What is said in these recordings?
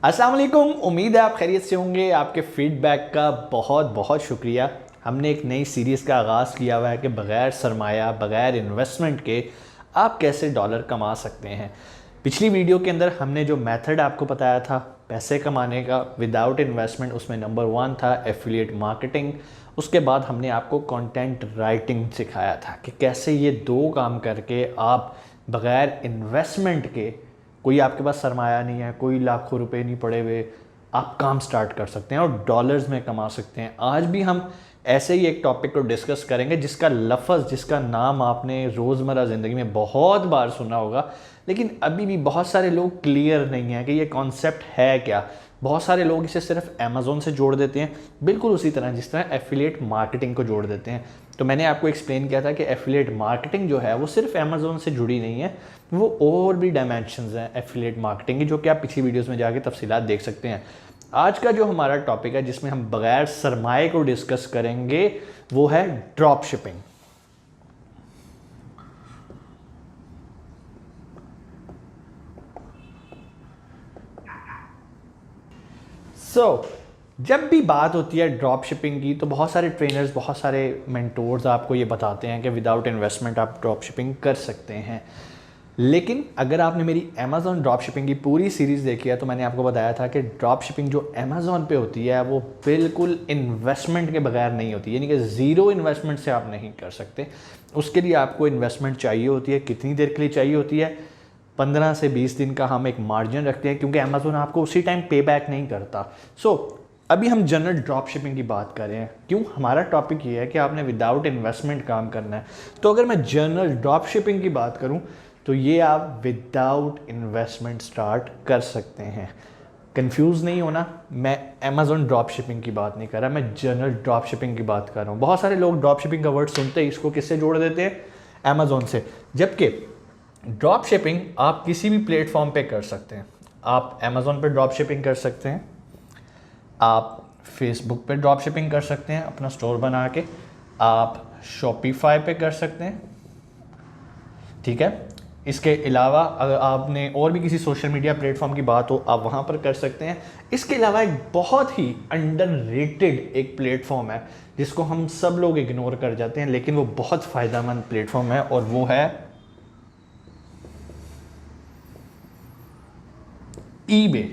अस्सलाम वालेकुम। उम्मीद है आप खैरियत से होंगे। आपके फीडबैक का बहुत बहुत शुक्रिया। हमने एक नई सीरीज़ का आगाज़ किया हुआ है कि बग़ैर सरमाया, बग़ैर इन्वेस्टमेंट के आप कैसे डॉलर कमा सकते हैं। पिछली वीडियो के अंदर हमने जो मेथड आपको बताया था पैसे कमाने का विदाउट इन्वेस्टमेंट, उसमें नंबर 1 था एफिलिएट मार्केटिंग। उसके बाद हमने आपको कंटेंट राइटिंग सिखाया था कि कैसे ये दो काम करके आप बग़ैर इन्वेस्टमेंट के, कोई आपके पास सरमाया नहीं है, कोई लाखों रुपए नहीं पड़े हुए, आप काम स्टार्ट कर सकते हैं और डॉलर्स में कमा सकते हैं। आज भी हम ऐसे ही एक टॉपिक को डिस्कस करेंगे जिसका लफ्ज़, जिसका नाम आपने रोज़मर्रा ज़िंदगी में बहुत बार सुना होगा, लेकिन अभी भी बहुत सारे लोग क्लियर नहीं हैं कि ये कॉन्सेप्ट है क्या। बहुत सारे लोग इसे सिर्फ अमेज़ोन से जोड़ देते हैं, बिल्कुल उसी तरह जिस तरह एफिलिएट मार्केटिंग को जोड़ देते हैं। तो मैंने आपको एक्सप्लेन किया था कि एफिलिएट मार्केटिंग जो है वो सिर्फ अमेज़ोन से जुड़ी नहीं है, वो और भी डायमेंशंस हैं एफिलिएट मार्केटिंग की, जो कि आप पिछली वीडियोस में जाके तफसीलात देख सकते हैं। आज का जो हमारा टॉपिक है जिसमें हम बगैर सरमाए को डिस्कस करेंगे वो है ड्रॉप शिपिंग। जब भी बात होती है ड्रॉप शिपिंग की तो बहुत सारे ट्रेनर्स, बहुत सारे मेंटोर्स आपको ये बताते हैं कि विदाउट इन्वेस्टमेंट आप ड्रॉप शिपिंग कर सकते हैं। लेकिन अगर आपने मेरी अमेज़ॉन ड्रॉप शिपिंग की पूरी सीरीज़ देखी है तो मैंने आपको बताया था कि ड्रॉप शिपिंग जो अमेज़ॉन पे होती है वो बिल्कुल इन्वेस्टमेंट के बगैर नहीं होती, यानी कि ज़ीरो इन्वेस्टमेंट से आप नहीं कर सकते। उसके लिए आपको इन्वेस्टमेंट चाहिए होती है। कितनी देर के लिए चाहिए होती है? 15 से 20 दिन का हम एक मार्जिन रखते हैं, क्योंकि अमेज़ोन आपको उसी टाइम पे बैक नहीं करता। अभी हम जनरल ड्रॉप शिपिंग की बात कर रहे हैं। क्यों? हमारा टॉपिक ये है कि आपने विदाउट इन्वेस्टमेंट काम करना है। तो अगर मैं जनरल ड्रॉप शिपिंग की बात करूं तो ये आप विदाउट इन्वेस्टमेंट स्टार्ट कर सकते हैं। कंफ्यूज नहीं होना, मैं अमेज़ॉन ड्रॉप शिपिंग की बात नहीं कर रहा, मैं जनरल ड्रॉप शिपिंग की बात कर रहा हूँ। बहुत सारे लोग ड्रॉप शिपिंग का वर्ड सुनते ही इसको किससे जोड़ देते हैं? अमेज़ॉन से। जबकि ड्रॉप शिपिंग आप किसी भी प्लेटफॉर्म पे कर सकते हैं। आप अमेज़ॉन पे ड्रॉप शिपिंग कर सकते हैं, आप फेसबुक पे ड्रॉप शिपिंग कर सकते हैं अपना स्टोर बना के, आप शॉपिफाई पे कर सकते हैं, ठीक है। इसके अलावा अगर आपने और भी किसी सोशल मीडिया प्लेटफॉर्म की बात हो आप वहाँ पर कर सकते हैं। इसके अलावा एक बहुत ही अंडररेटेड एक प्लेटफॉर्म है जिसको हम सब लोग इग्नोर कर जाते हैं, लेकिन वो बहुत फ़ायदेमंद प्लेटफॉर्म है और वो है ईबे।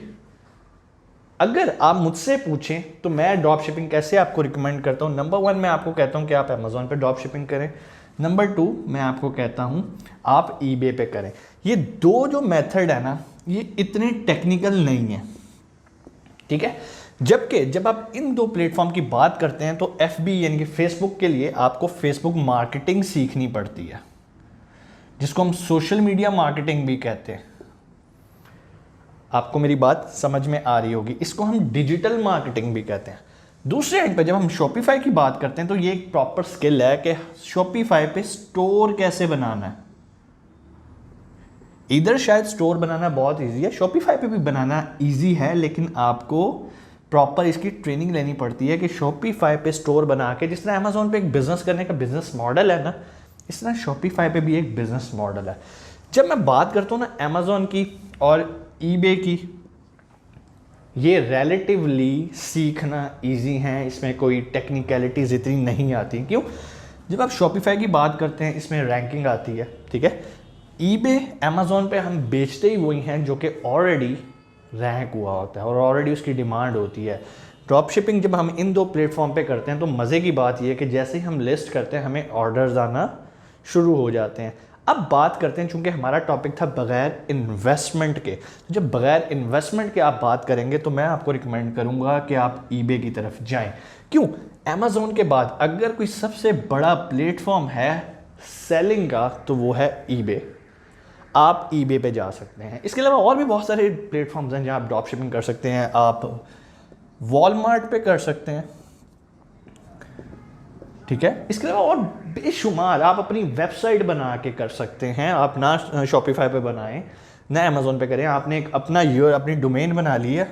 अगर आप मुझसे पूछें तो मैं ड्रॉप शिपिंग कैसे आपको रिकमेंड करता हूँ। नंबर 1 मैं आपको कहता हूँ कि आप अमेज़ॉन पे ड्रॉप शिपिंग करें। नंबर 2 मैं आपको कहता हूँ आप ईबे पे करें। ये दो जो मेथड है ना, ये इतने टेक्निकल नहीं है, ठीक है। जबकि जब आप इन दो प्लेटफॉर्म की बात करते हैं तो एफबी यानी कि फेसबुक के लिए आपको फेसबुक मार्केटिंग सीखनी पड़ती है, जिसको हम सोशल मीडिया मार्केटिंग भी कहते हैं। आपको मेरी बात समझ में आ रही होगी। इसको हम डिजिटल मार्केटिंग भी कहते हैं। दूसरे एंड पे जब हम शॉपिफाई की बात करते हैं तो ये एक प्रॉपर स्किल है कि शॉपिफाई पे स्टोर कैसे बनाना है। इधर शायद स्टोर बनाना बहुत इजी है, शॉपिफाई पे भी बनाना इजी है, लेकिन आपको प्रॉपर इसकी ट्रेनिंग लेनी पड़ती है कि शॉपिफाई पे स्टोर बना के, जिस तरह अमेज़ॉन पे एक बिजनेस करने का बिजनेस मॉडल है ना, इस तरह शॉपिफाई पे भी एक बिजनेस मॉडल है। जब मैं बात करता हूँ ना अमेज़ॉन की और ईबे की, ये रिलेटिवली सीखना इजी हैं, इसमें कोई टेक्निकलिटीज इतनी नहीं आती। क्यों? जब आप शॉपिफाई की बात करते हैं इसमें रैंकिंग आती है, ठीक है। ईबे, अमेज़ॉन पे हम बेचते ही वही हैं जो कि ऑलरेडी रैंक हुआ होता है और ऑलरेडी उसकी डिमांड होती है। ड्रॉप शिपिंग जब हम इन दो प्लेटफॉर्म पे करते हैं तो मज़े की बात यह है कि जैसे ही हम लिस्ट करते हैं हमें ऑर्डर्स आना शुरू हो जाते हैं। अब बात करते हैं, चूंकि हमारा टॉपिक था बगैर इन्वेस्टमेंट के, तो जब बगैर इन्वेस्टमेंट के आप बात करेंगे तो मैं आपको रिकमेंड करूंगा कि आप ईबे की तरफ जाएं। क्यों? अमेज़ॉन के बाद अगर कोई सबसे बड़ा प्लेटफॉर्म है सेलिंग का तो वो है ईबे। आप ईबे पे जा सकते हैं। इसके अलावा और भी बहुत सारे प्लेटफॉर्म्स हैं जहां आप ड्रॉप शिपिंग कर सकते हैं। आप वॉलमार्ट पे कर सकते हैं, ठीक है। इसके अलावा और बेशुमार आप अपनी वेबसाइट बना के कर सकते हैं। आप ना शॉपिफाई पे बनाएं ना अमेज़ॉन पे करें, आपने एक अपनी डोमेन बना ली है,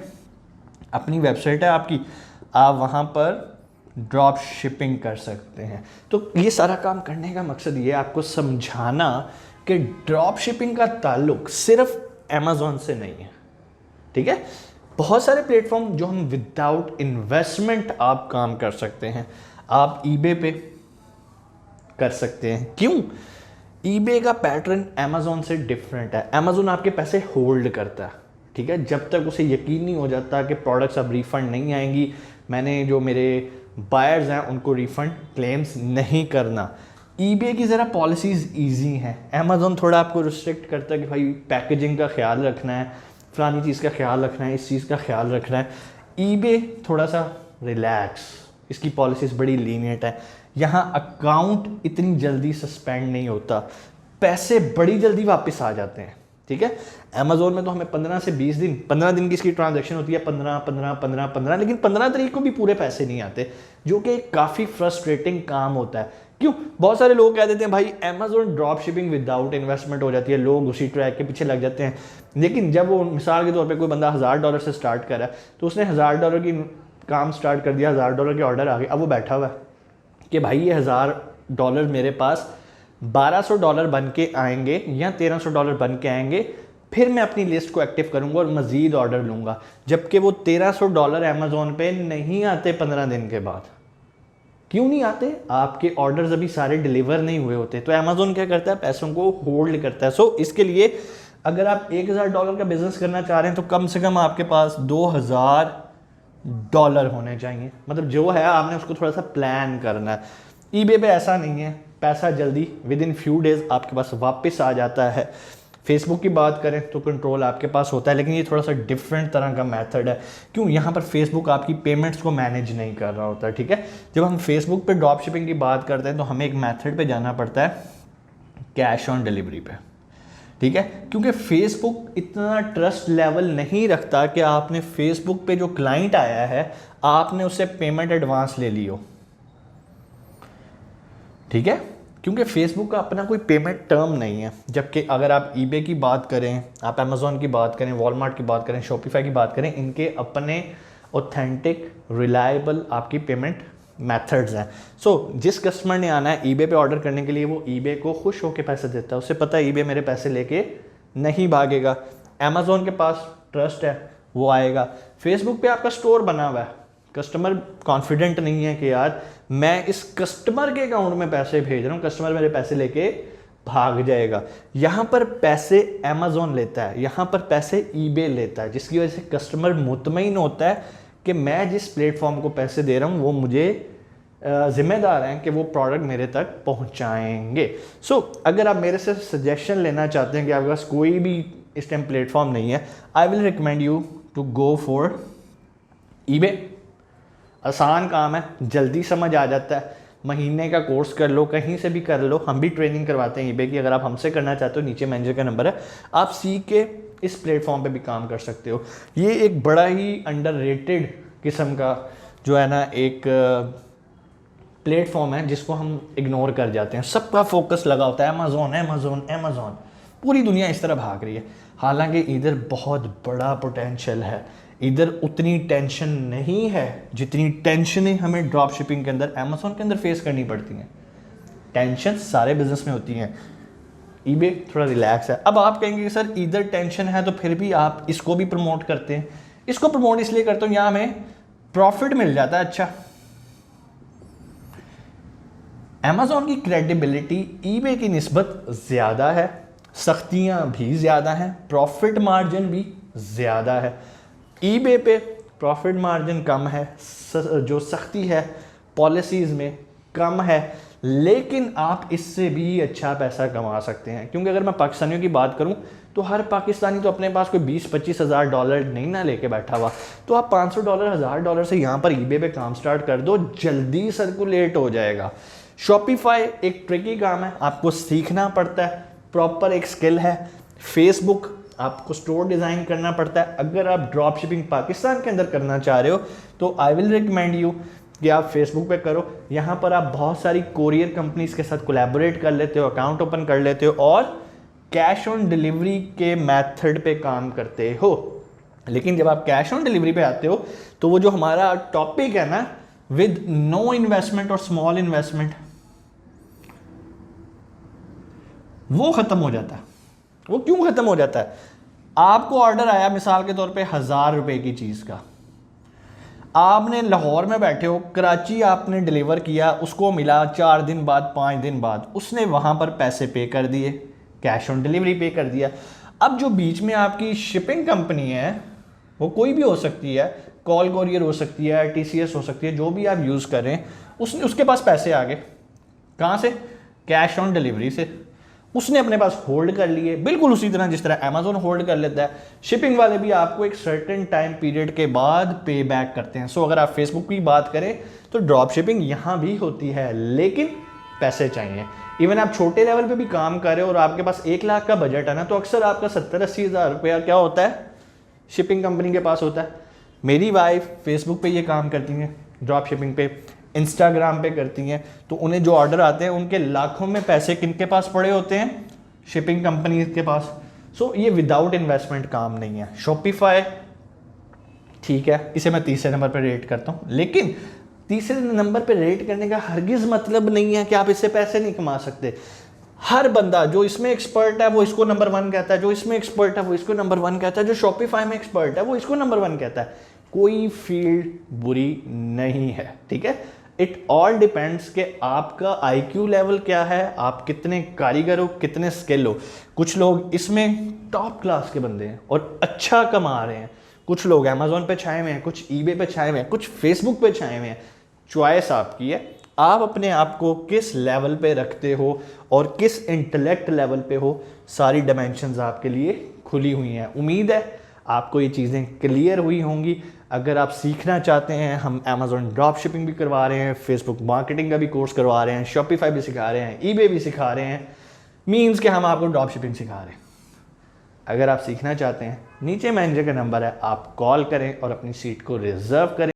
अपनी वेबसाइट है आपकी, आप वहाँ पर ड्रॉप शिपिंग कर सकते हैं। तो ये सारा काम करने का मकसद ये है आपको समझाना कि ड्रॉप शिपिंग का ताल्लुक सिर्फ अमेज़ॉन से नहीं है, ठीक है। बहुत सारे प्लेटफॉर्म जो हम विदाउट इन्वेस्टमेंट आप काम कर सकते हैं। आप ईबे पे कर सकते हैं। क्यों? ईबे का पैटर्न अमेज़ॉन से डिफरेंट है। अमेज़ॉन आपके पैसे होल्ड करता है, ठीक है, जब तक उसे यकीन नहीं हो जाता कि प्रोडक्ट्स अब रिफ़ंड नहीं आएंगी, मैंने जो मेरे बायर्स हैं उनको रिफ़ंड क्लेम्स नहीं करना। ईबे की ज़रा पॉलिसीज़ ईजी हैं। अमेज़ॉन थोड़ा आपको रिस्ट्रिक्ट करता है कि भाई पैकेजिंग का ख्याल रखना है, फलानी चीज़ का ख्याल रखना है, इस चीज़ का ख्याल रखना है। ईबे थोड़ा सा रिलैक्स, इसकी पॉलिसीज़ बड़ी लीनियंट है। यहाँ अकाउंट इतनी जल्दी सस्पेंड नहीं होता, पैसे बड़ी जल्दी वापस आ जाते हैं, ठीक है। अमेज़ोन में तो हमें 15 से 20 दिन, 15 दिन की इसकी ट्रांजैक्शन होती है, 15, लेकिन 15 तारीख को भी पूरे पैसे नहीं आते, जो कि काफ़ी फ्रस्ट्रेटिंग काम होता है। क्यों? बहुत सारे लोग कह देते हैं भाई Amazon drop shipping without investment हो जाती है, लोग उसी ट्रैक के पीछे लग जाते हैं। लेकिन जब वो मिसाल के तौर पे कोई बंदा $1000 से स्टार्ट कर रहा है, तो उसने $1000 की काम स्टार्ट कर दिया, $1000 के ऑर्डर आ गए, अब वो बैठा हुआ है कि भाई ये $1000 मेरे पास $1200 बन के आएंगे या $1300 बन के आएंगे, फिर मैं अपनी लिस्ट को एक्टिव करूंगा और मज़ीद ऑर्डर लूँगा। जबकि वो $1300 अमेज़ोन पे नहीं आते 15 दिन के बाद। क्यों नहीं आते? आपके ऑर्डर्स अभी सारे डिलीवर नहीं हुए होते। तो अमेज़ोन क्या करता है? पैसों को होल्ड करता है। सो इसके लिए अगर आप $1000 का बिजनेस करना चाह रहे हैं तो कम से कम आपके पास $2000 होने चाहिए। मतलब जो है आपने उसको थोड़ा सा प्लान करना है। ईबे पे ऐसा नहीं है, पैसा जल्दी विद इन फ्यू डेज आपके पास वापस आ जाता है। फेसबुक की बात करें तो कंट्रोल आपके पास होता है, लेकिन ये थोड़ा सा डिफरेंट तरह का मेथड है। क्यों? यहाँ पर फेसबुक आपकी पेमेंट्स को मैनेज नहीं कर रहा होता, ठीक है। जब हम फेसबुक पे ड्रॉप शिपिंग की बात करते हैं तो हमें एक मेथड पे जाना पड़ता है, कैश ऑन डिलीवरी पे, ठीक है। क्योंकि फेसबुक इतना ट्रस्ट लेवल नहीं रखता कि आपने फेसबुक पे जो क्लाइंट आया है आपने उससे पेमेंट एडवांस ले ली हो, ठीक है। क्योंकि फेसबुक का अपना कोई पेमेंट टर्म नहीं है। जबकि अगर आप ईबे की बात करें, आप अमेज़ॉन की बात करें, वॉलमार्ट की बात करें, शॉपिफाई की बात करें, इनके अपने ऑथेंटिक रिलायबल आपकी पेमेंट मेथड्स हैं। सो जिस कस्टमर ने आना है ईबे पे ऑर्डर करने के लिए, वो ईबे को खुश होकर पैसे देता है। उसे पता है ईबे मेरे पैसे लेके नहीं भागेगा। अमेज़ॉन के पास ट्रस्ट है, वो आएगा। फेसबुक पे आपका स्टोर बना हुआ है, कस्टमर कॉन्फिडेंट नहीं है कि यार मैं इस कस्टमर के अकाउंट में पैसे भेज रहा हूँ, कस्टमर मेरे पैसे लेके भाग जाएगा। यहाँ पर पैसे अमेज़ॉन लेता है, यहाँ पर पैसे ईबे लेता है, जिसकी वजह से कस्टमर मुतमईन होता है कि मैं जिस प्लेटफॉर्म को पैसे दे रहा हूँ वो मुझे जिम्मेदार हैं कि वो प्रोडक्ट मेरे तक पहुँचाएंगे। सो अगर आप मेरे से सजेशन लेना चाहते हैं कि आपके पास कोई भी इस टाइम प्लेटफॉर्म नहीं है, I will recommend you to go for eBay. आसान काम है, जल्दी समझ आ जाता है, महीने का कोर्स कर लो, कहीं से भी कर लो, हम भी ट्रेनिंग करवाते हैं ईबे की। अगर आप हमसे करना चाहते हो, नीचे मैनेजर का नंबर है, आप सीख के इस प्लेटफॉर्म पे भी काम कर सकते हो। ये एक बड़ा ही अंडररेटेड किस्म का जो है ना एक प्लेटफॉर्म है जिसको हम इग्नोर कर जाते हैं। सबका फोकस लगा होता है अमेज़ॉन अमेज़ॉन अमेज़ॉन, पूरी दुनिया इस तरह भाग रही है। हालांकि इधर बहुत बड़ा पोटेंशियल है, इधर उतनी टेंशन नहीं है जितनी टेंशनें हमें ड्रॉप शिपिंग के अंदर अमेज़ॉन के अंदर फेस करनी पड़ती हैं। टेंशन सारे बिजनेस में होती हैं, ईबे थोड़ा रिलैक्स है। अब आप कहेंगे कि सर इधर टेंशन है तो फिर भी आप इसको भी प्रमोट करते हैं। इसको प्रमोट इसलिए करता हूँ यहाँ हमें प्रॉफिट मिल जाता है अच्छा। अमेज़ॉन की क्रेडिबिलिटी ईबे की निस्बत ज़्यादा है, सख्तियाँ भी ज़्यादा हैं, प्रॉफिट मार्जिन भी ज़्यादा है। ईबे पे प्रॉफिट मार्जिन कम है, जो सख्ती है पॉलिसीज़ में कम है, लेकिन आप इससे भी अच्छा पैसा कमा सकते हैं। क्योंकि अगर मैं पाकिस्तानियों की बात करूं तो हर पाकिस्तानी तो अपने पास कोई 20-25 हज़ार डॉलर नहीं ना लेके बैठा हुआ। तो आप $500 $1000 से यहाँ पर ईबे पे काम स्टार्ट कर दो, जल्दी सर्कुलेट हो जाएगा। शॉपिफाई एक ट्रिकी काम है, आपको सीखना पड़ता है, प्रॉपर एक स्किल है। फेसबुक आपको स्टोर डिज़ाइन करना पड़ता है। अगर आप ड्रॉप शिपिंग पाकिस्तान के अंदर करना चाह रहे हो तो आई विल रिकमेंड यू कि आप फेसबुक पे करो। यहाँ पर आप बहुत सारी कोरियर कंपनीज के साथ कोलैबोरेट कर लेते हो, अकाउंट ओपन कर लेते हो और कैश ऑन डिलीवरी के मेथड पे काम करते हो। लेकिन जब आप कैश ऑन डिलीवरी पे आते हो तो वो जो हमारा टॉपिक है ना, विद नो इन्वेस्टमेंट और स्मॉल इन्वेस्टमेंट, वो खत्म हो जाता है। वो क्यों खत्म हो जाता है? आपको ऑर्डर आया मिसाल के तौर पे 1000 रुपए की चीज़ का, आपने लाहौर में बैठे हो, कराची आपने डिलीवर किया, उसको मिला 4 दिन बाद 5 दिन बाद, उसने वहाँ पर पैसे पे कर दिए, कैश ऑन डिलीवरी पे कर दिया। अब जो बीच में आपकी शिपिंग कंपनी है वो कोई भी हो सकती है, कॉल कोरियर हो सकती है, TCS हो सकती है, जो भी आप यूज़ कर रहे हैं, उसके पास पैसे आ गए कहाँ से? कैश ऑन डिलीवरी से। उसने अपने पास होल्ड कर लिए, बिल्कुल उसी तरह जिस तरह अमेजोन होल्ड कर लेता है। शिपिंग वाले भी आपको एक सर्टेन टाइम पीरियड के बाद पे बैक करते हैं। सो अगर आप फेसबुक की बात करें तो ड्रॉप शिपिंग यहाँ भी होती है, लेकिन पैसे चाहिए। इवन आप छोटे लेवल पे भी काम कर रहे हो और आपके पास 1 लाख का बजट है ना, तो अक्सर आपका 70-80 हज़ार रुपया क्या होता है, शिपिंग कंपनी के पास होता है। मेरी वाइफ फेसबुक पे ये काम करती हैं, ड्रॉप शिपिंग पे, इंस्टाग्राम पे करती हैं, तो उन्हें जो ऑर्डर आते हैं उनके लाखों में पैसे किनके पास पड़े होते हैं? शिपिंग कंपनी के पास। सो ये विदाउट इन्वेस्टमेंट काम नहीं है। शॉपिफाई ठीक है, इसे मैं तीसरे नंबर पर रेट करता हूँ, लेकिन तीसरे नंबर पर रेट करने का हरगिज़ मतलब नहीं है कि आप इससे पैसे नहीं कमा सकते। हर बंदा जो इसमें एक्सपर्ट है वो इसको नंबर 1 कहता है, जो इसमें एक्सपर्ट है वो इसको नंबर 1 कहता है, जो शॉपिफाई में एक्सपर्ट है वो इसको नंबर 1 कहता है। कोई फील्ड बुरी नहीं है, ठीक है। इट ऑल डिपेंड्स कि आपका IQ लेवल क्या है, आप कितने कारीगर हो, कितने स्किल हो। कुछ लोग इसमें टॉप क्लास के बंदे हैं और अच्छा कमा रहे हैं, कुछ लोग अमेजोन पे छाए हुए हैं, कुछ eBay पे छाए हुए हैं, कुछ फेसबुक पे छाए हुए हैं। चॉइस आपकी है, आप अपने आप को किस लेवल पे रखते हो और किस इंटेलेक्ट लेवल पे हो, सारी डायमेंशंस आपके लिए खुली हुई हैं। उम्मीद है आपको ये चीज़ें क्लियर हुई होंगी। अगर आप सीखना चाहते हैं, हम अमेजोन ड्रॉप शिपिंग भी करवा रहे हैं, फेसबुक मार्केटिंग का भी कोर्स करवा रहे हैं, शॉपिफाई भी सिखा रहे हैं, eBay भी सिखा रहे हैं, मीन्स कि हम आपको ड्रॉप शिपिंग सिखा रहे हैं। अगर आप सीखना चाहते हैं, नीचे मैनेजर का नंबर है, आप कॉल करें और अपनी सीट को रिजर्व करें।